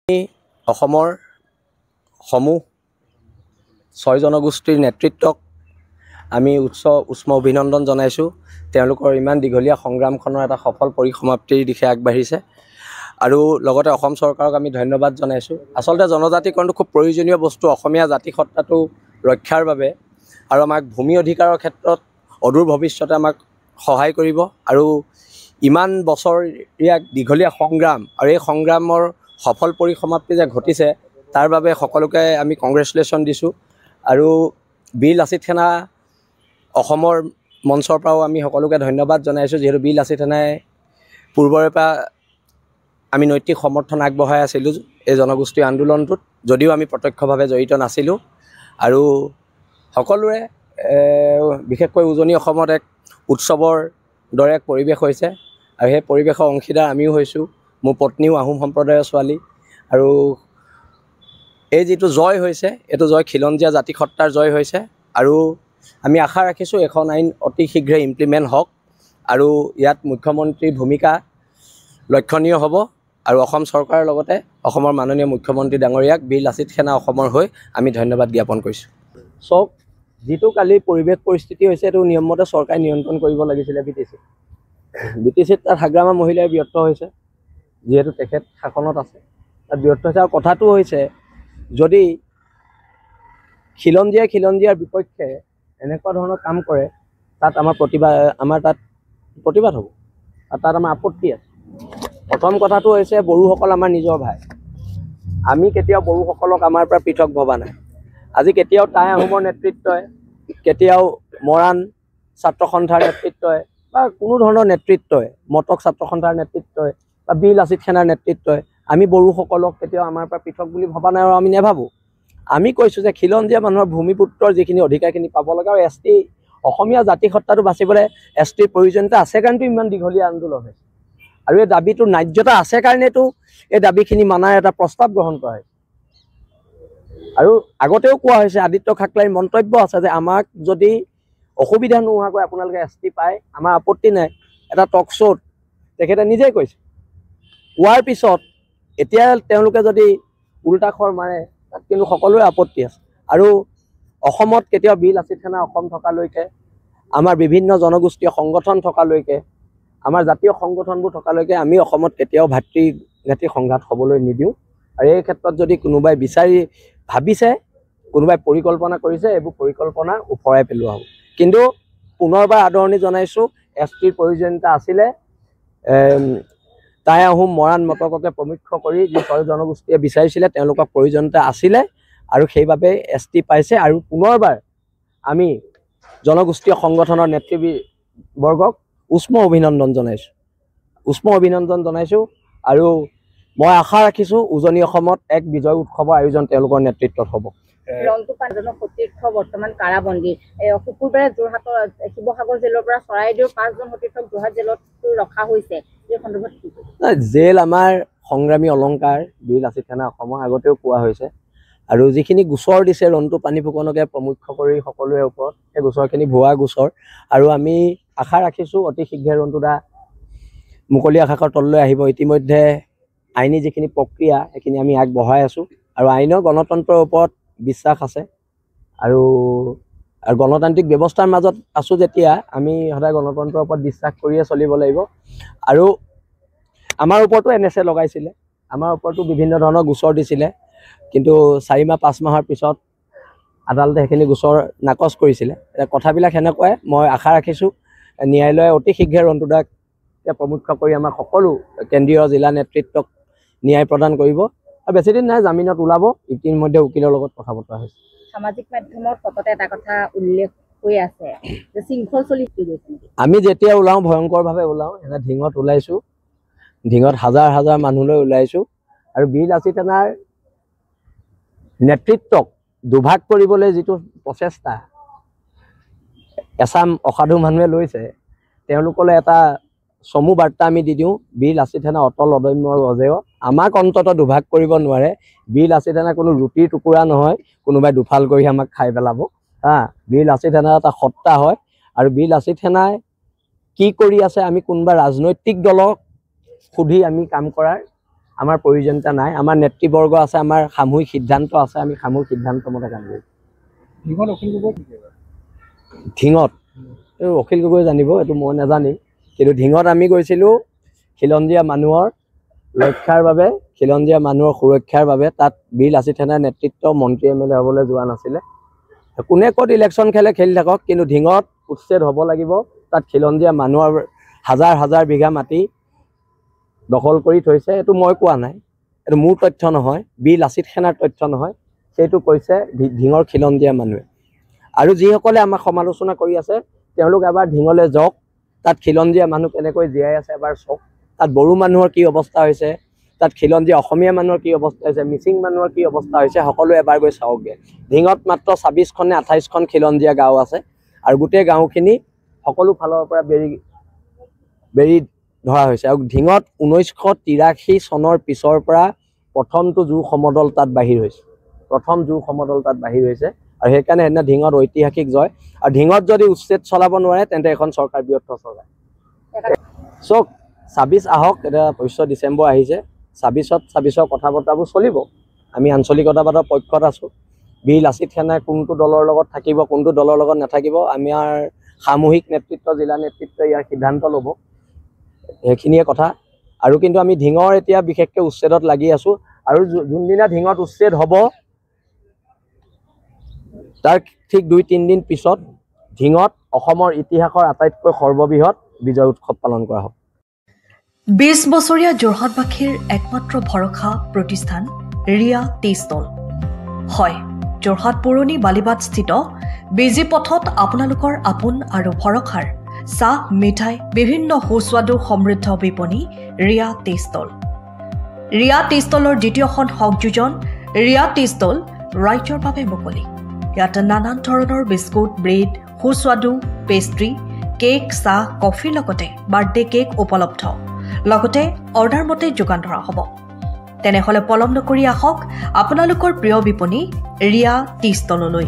অসমৰ সমূহ 6 জনগোষ্ঠীৰ নেতৃত্বক আমি উষ্ম অভিনন্দন জনাইছোঁ। তেওঁলোকৰ ইমান দীঘলীয়া সংগ্ৰামখনৰ এটা সফল পৰিসমাপ্তিৰ দিশে আগবাঢ়িছে আৰু লগতে অসম চৰকাৰক আমি ধন্যবাদ জনাইছোঁ। আচলতে জনজাতিকৰণটো খুব প্ৰয়োজনীয় বস্তু অসমীয়া জাতিসত্তাটো ৰক্ষাৰ বাবে আৰু আমাক ভূমি অধিকাৰৰ ক্ষেত্ৰত অদূৰ ভৱিষ্যতে আমাক সহায় কৰিব আৰু ইমান বছৰীয়া দীঘলীয়া সংগ্ৰাম আৰু এই সংগ্ৰামৰ সফল পৰিসমাপ্তি যে ঘটিছে তাৰ বাবে সকলোকে আমি কংগ্ৰেচুলেশ্যন দিছোঁ আৰু বীৰ লাচিত সেনা অসমৰ মঞ্চৰ পৰাও আমি সকলোকে ধন্যবাদ জনাইছোঁ, যিহেতু বীৰ লাচিত সেনাই পূৰ্বৰে পৰা আমি নৈতিক সমৰ্থন আগবঢ়াই আছিলোঁ এই জনগোষ্ঠীৰ আন্দোলনটোত, যদিও আমি প্ৰত্যক্ষভাৱে জড়িত নাছিলোঁ। আৰু সকলোৰে বিশেষকৈ উজনি অসমত এক উৎসৱৰ দৰে এক পৰিৱেশ হৈছে আৰু সেই পৰিৱেশৰ অংশীদাৰ আমিও হৈছোঁ। মোৰ পত্নীও আহোম সম্প্ৰদায়ৰ ছোৱালী আৰু এই যিটো জয় হৈছে এইটো জয় খিলঞ্জীয়া জাতিসত্তাৰ জয় হৈছে আৰু আমি আশা ৰাখিছোঁ এখন আইন অতি শীঘ্ৰে ইমপ্লিমেণ্ট হওক আৰু ইয়াত মুখ্যমন্ত্ৰীৰ ভূমিকা লক্ষণীয় হ'ব আৰু অসম চৰকাৰৰ লগতে অসমৰ মাননীয় মুখ্যমন্ত্ৰী ডাঙৰীয়াক বীৰ লাচিত সেনা অসমৰ হৈ আমি ধন্যবাদ জ্ঞাপন কৰিছোঁ। চব যিটো কালি পৰিৱেশ পৰিস্থিতি হৈছে এইটো নিয়মমতে চৰকাৰে নিয়ন্ত্ৰণ কৰিব লাগিছিলে। BTCত তাত হাগ্ৰামা মহিলাই ব্যৰ্থ হৈছে, যিহেতু তেখেত শাসনত আছে, তাত ব্যৰ্থ হৈছে। আৰু কথাটো হৈছে যদি খিলঞ্জীয়াৰ বিপক্ষে এনেকুৱা ধৰণৰ কাম কৰে তাত আমাৰ তাত প্ৰতিবাদ হ'ব আৰু তাত আমাৰ আপত্তি আছে। প্ৰথম কথাটো হৈছে বড়োসকল আমাৰ নিজৰ ভাই, আমি কেতিয়াও বড়োসকলক আমাৰ পৰা পৃথক ভবা নাই। আজি কেতিয়াও টাই আহোমৰ নেতৃত্বই, কেতিয়াও মৰাণ ছাত্ৰ সন্থাৰ নেতৃত্বই বা কোনো ধৰণৰ নেতৃত্বই, মটক ছাত্ৰ সন্থাৰ নেতৃত্বই বা বীৰ লাচিত সেনাৰ নেতৃত্বই আমি বড়োসকলক কেতিয়াও আমাৰ পৰা পৃথক বুলি ভবা নাই আৰু আমি নেভাবোঁ। আমি কৈছোঁ যে খিলঞ্জীয়া মানুহৰ ভূমিপুত্ৰৰ যিখিনি অধিকাৰখিনি পাব লাগে আৰু ST অসমীয়া জাতিসত্তাটো বাচিবলৈ STৰ প্ৰয়োজনীয়তা আছে কাৰণেতো ইমান দীঘলীয়া আন্দোলন হৈছে আৰু এই দাবীটোৰ ন্যায্যতা আছে কাৰণেতো এই দাবীখিনি মানাৰ এটা প্ৰস্তাৱ গ্ৰহণ কৰা হৈছে। আৰু আগতেও কোৱা হৈছে, আদিত্য খাকলাইৰ মন্তব্য আছে যে আমাক যদি অসুবিধা নোহোৱাকৈ আপোনালোকে ST পায় আমাৰ আপত্তি নাই। এটা টক শ্ব'ত তেখেতে নিজেই কৈছে, কোৱাৰ পিছত এতিয়া তেওঁলোকে যদি উল্টাখৰ মাৰে তাত কিন্তু সকলোৰে আপত্তি আছে। আৰু অসমত কেতিয়াও বীৰ লাচিত সেনা অসম থকালৈকে, আমাৰ বিভিন্ন জনগোষ্ঠীয় সংগঠন থকালৈকে, আমাৰ জাতীয় সংগঠনবোৰ থকালৈকে আমি অসমত কেতিয়াও ভাতৃঘাতী সংঘাত হ'বলৈ নিদিওঁ। আৰু এই ক্ষেত্ৰত যদি কোনোবাই ভাবিছে, কোনোবাই পৰিকল্পনা কৰিছে, এইবোৰ পৰিকল্পনা ওফৰাই পেলোৱা হ'ব। কিন্তু পুনৰবাৰ আদৰণি জনাইছোঁ, STৰ প্ৰয়োজনীয়তা আছিলে। টাই আহোম মৰাণ মটককে প্ৰমুখ্য কৰি যি 6 জনগোষ্ঠীয়ে বিচাৰিছিলে তেওঁলোকক প্ৰয়োজনীয়তা আছিলে আৰু সেইবাবে ST পাইছে। আৰু পুনৰবাৰ আমি জনগোষ্ঠীয় সংগঠনৰ নেতৃবৰ্গক উষ্ম অভিনন্দন জনাইছোঁ আৰু মই আশা ৰাখিছোঁ উজনি অসমত এক বিজয় উৎসৱৰ আয়োজন তেওঁলোকৰ নেতৃত্বত হ'ব। ৰন্টু পানজনৰ সতীৰ্থ বৰ্তমান কাৰাবন্দী। শুকুৰবাৰে শিৱসাগৰ জেলৰ পৰা চৰাইদেউৰ 5 জন সতীৰ্থক যোৰহাট জেলত ৰখা হৈছে। এই সন্দৰ্ভত কি জেল আমাৰ সংগ্ৰামী অলংকাৰ বীৰ লাচিত সেনা অসমৰ আগতেও কোৱা হৈছে আৰু যিখিনি গোচৰ দিছে ৰন্টু পানী ফুকনকে প্ৰমুখ্য কৰি সকলোৰে ওপৰত, সেই গোচৰখিনি ভুৱা গোচৰ আৰু আমি আশা ৰাখিছোঁ অতি শীঘ্ৰে ৰন্টু দা মুকলি আকাশৰ তললৈ আহিব। ইতিমধ্যে আইনী যিখিনি প্ৰক্ৰিয়া সেইখিনি আমি আগবঢ়াই আছোঁ আৰু আইনৰ গণতন্ত্ৰৰ ওপৰত বিশ্বাস আছে আৰু গণতান্ত্ৰিক ব্যৱস্থাৰ মাজত আছোঁ যেতিয়া আমি সদায় গণতন্ত্ৰৰ ওপৰত বিশ্বাস কৰিয়ে চলিব লাগিব। আৰু আমাৰ ওপৰতো NSA লগাইছিলে, আমাৰ ওপৰতো বিভিন্ন ধৰণৰ গোচৰ দিছিলে, কিন্তু 4 মাহ 5 মাহৰ পিছত আদালতে সেইখিনি গোচৰ নাকচ কৰিছিলে। কথাবিলাক সেনেকুৱাই। মই আশা ৰাখিছোঁ ন্যায়ালয়ে অতি শীঘ্ৰে ৰন্টু দাক প্ৰমুখ্য কৰি আমাৰ সকলো কেন্দ্ৰীয় জিলা নেতৃত্বক ন্যায় প্ৰদান কৰিব আৰু বেছিদিন নাই জামিনত ওলাব। ইতিমধ্যে উকিলৰ লগত কথা বতৰা হৈছে। সামাজিক মাধ্যমত সততে এটা কথা উল্লেখ হৈ আছে যে শৃংখল চলি গৈছে। আমি যেতিয়া ওলাওঁ ভয়ংকৰভাৱে ওলাওঁ, এনে ঢিঙত ওলাইছোঁ, ঢিঙত হাজাৰ হাজাৰ মানুহলৈ ওলাইছোঁ আৰু বীৰ লাচিত সেনাৰ নেতৃত্বক দুভাগ কৰিবলৈ যিটো প্ৰচেষ্টা এচাম অসাধু মানুহে লৈছে, তেওঁলোকলৈ এটা চমু বাৰ্তা আমি দি দিওঁ, বীৰ লাচিত সেনা অটল অদম্য অজেয়। আমাক অন্ততঃ দুভাগ কৰিব নোৱাৰে। বীৰ লাচিত সেনা কোনো ৰুটিৰ টুকুৰা নহয়, কোনোবাই দুফাল কৰি আমাক খাই পেলাব। বীৰ লাচিত সেনা এটা সত্তা হয় আৰু বীৰ লাচিত সেনাই কি কৰি আছে আমি কোনোবা ৰাজনৈতিক দলক সুধি আমি কাম কৰাৰ আমাৰ প্ৰয়োজনীয়তা নাই। আমাৰ নেতৃবৰ্গ আছে, আমাৰ সামূহিক সিদ্ধান্ত আছে, আমি সামূহিক সিদ্ধান্ত মতে কাম কৰিম। ঢিঙত এইটো অখিল গগৈ জানিব, এইটো মই নাজানিম। কিন্তু ঢিঙত আমি গৈছিলোঁ খিলঞ্জীয়া মানুহৰ ৰক্ষাৰ বাবে, খিলঞ্জীয়া মানুহৰ সুৰক্ষাৰ বাবে। তাত বীৰ লাচিত সেনাৰ নেতৃত্ব মন্ত্ৰী MLA হ'বলৈ যোৱা নাছিলে। কোনে ক'ত ইলেকশ্যন খেলি থাকক, কিন্তু ঢিঙত উচ্ছেদ হ'ব লাগিব। তাত খিলঞ্জীয়া মানুহৰ হাজাৰ হাজাৰ বিঘা মাটি দখল কৰি থৈছে। এইটো মই কোৱা নাই, এইটো মোৰ তথ্য নহয়, বীৰ লাচিত সেনাৰ তথ্য নহয়, সেইটো কৈছে ঢিঙৰ খিলঞ্জীয়া মানুহে। আৰু যিসকলে আমাক সমালোচনা কৰি আছে তেওঁলোক এবাৰ ঢিঙলৈ যাওক, তাত খিলঞ্জীয়া মানুহ কেনেকৈ জীয়াই আছে এবাৰ চাওক। তাত বড়ো মানুহৰ কি অৱস্থা হৈছে, তাত খিলঞ্জীয়া অসমীয়া মানুহৰ কি অৱস্থা হৈছে, মিচিং মানুহৰ কি অৱস্থা হৈছে, সকলোৱে এবাৰ গৈ চাওকগৈ। ঢিঙত মাত্ৰ 26খন নে 28খন খিলঞ্জীয়া গাঁও আছে, আৰু গোটেই গাঁওখিনি সকলো ফালৰ পৰা বেৰি ধৰা হৈছে। আৰু ঢিঙত 1983 চনৰ পিছৰ পৰা প্ৰথমটো জুৰ সমদল তাত বাহিৰ হৈছে, প্ৰথম জুৰ সমদল তাত বাহিৰ হৈছে। আৰু সেইকাৰণে সেইদিনা ঢিঙত ঐতিহাসিক জয়। আৰু ঢিঙত যদি উচ্ছেদ চলাব নোৱাৰে তেন্তে এখন চৰকাৰ ব্যৰ্থ চৰকাৰ। চক 26 আহক, এতিয়া 25 ডিচেম্বৰ আহিছে, 26ৰ কথা বতৰাবোৰ চলিব। আমি আঞ্চলিকতাবাদৰ পক্ষত আছোঁ। বীৰ লাচিত সেনাই কোনটো দলৰ লগত থাকিব, কোনটো দলৰ লগত নাথাকিব, আমাৰ সামূহিক নেতৃত্ব, জিলা নেতৃত্ব ইয়াৰ সিদ্ধান্ত ল'ব। সেইখিনিয়ে কথা। আৰু কিন্তু আমি ঢিঙৰ এতিয়া বিশেষকৈ উচ্ছেদত লাগি আছোঁ। আৰু যোনদিনা ঢিঙত উচ্ছেদ হ'ব তাৰ ঠিক 2-3 দিন পিছত ঢিঙত অসমৰ ইতিহাসৰ আটাইতকৈ সৰ্ববৃহৎ বিজয় উৎসৱ পালন কৰা হ'ব। 20 বছৰীয়া যোৰহাটবাসীৰ একমাত্ৰ ভৰসা প্ৰতিষ্ঠান ৰিয়া টি ষ্টল। হয়, যোৰহাট পুৰণি বালিবাট স্থিত বিজি পথত আপোনালোকৰ আপোন আৰু ভৰসাৰ চাহ, মিঠাই, বিভিন্ন সুস্বাদু সমৃদ্ধ বিপণী Riya tea stall. Riya tea ষ্টলৰ দ্বিতীয়খন সংযোজন ৰিয়া টি ষ্টল ৰাইজৰ বাবে মুকলি। ইয়াত নানান ধৰণৰ বিস্কুট, ব্ৰেড, সুস্বাদু পেষ্ট্ৰি, কেক, চাহ, কফিৰ লগতে বাৰ্থডে কেক উপলব্ধ। লগতে অৰ্ডাৰ মতে যোগান ধৰা হ'ব। তেনেহ'লে পলম নকৰি আহক আপোনালোকৰ প্ৰিয় বিপণী ৰিয়া টি ষ্টললৈ।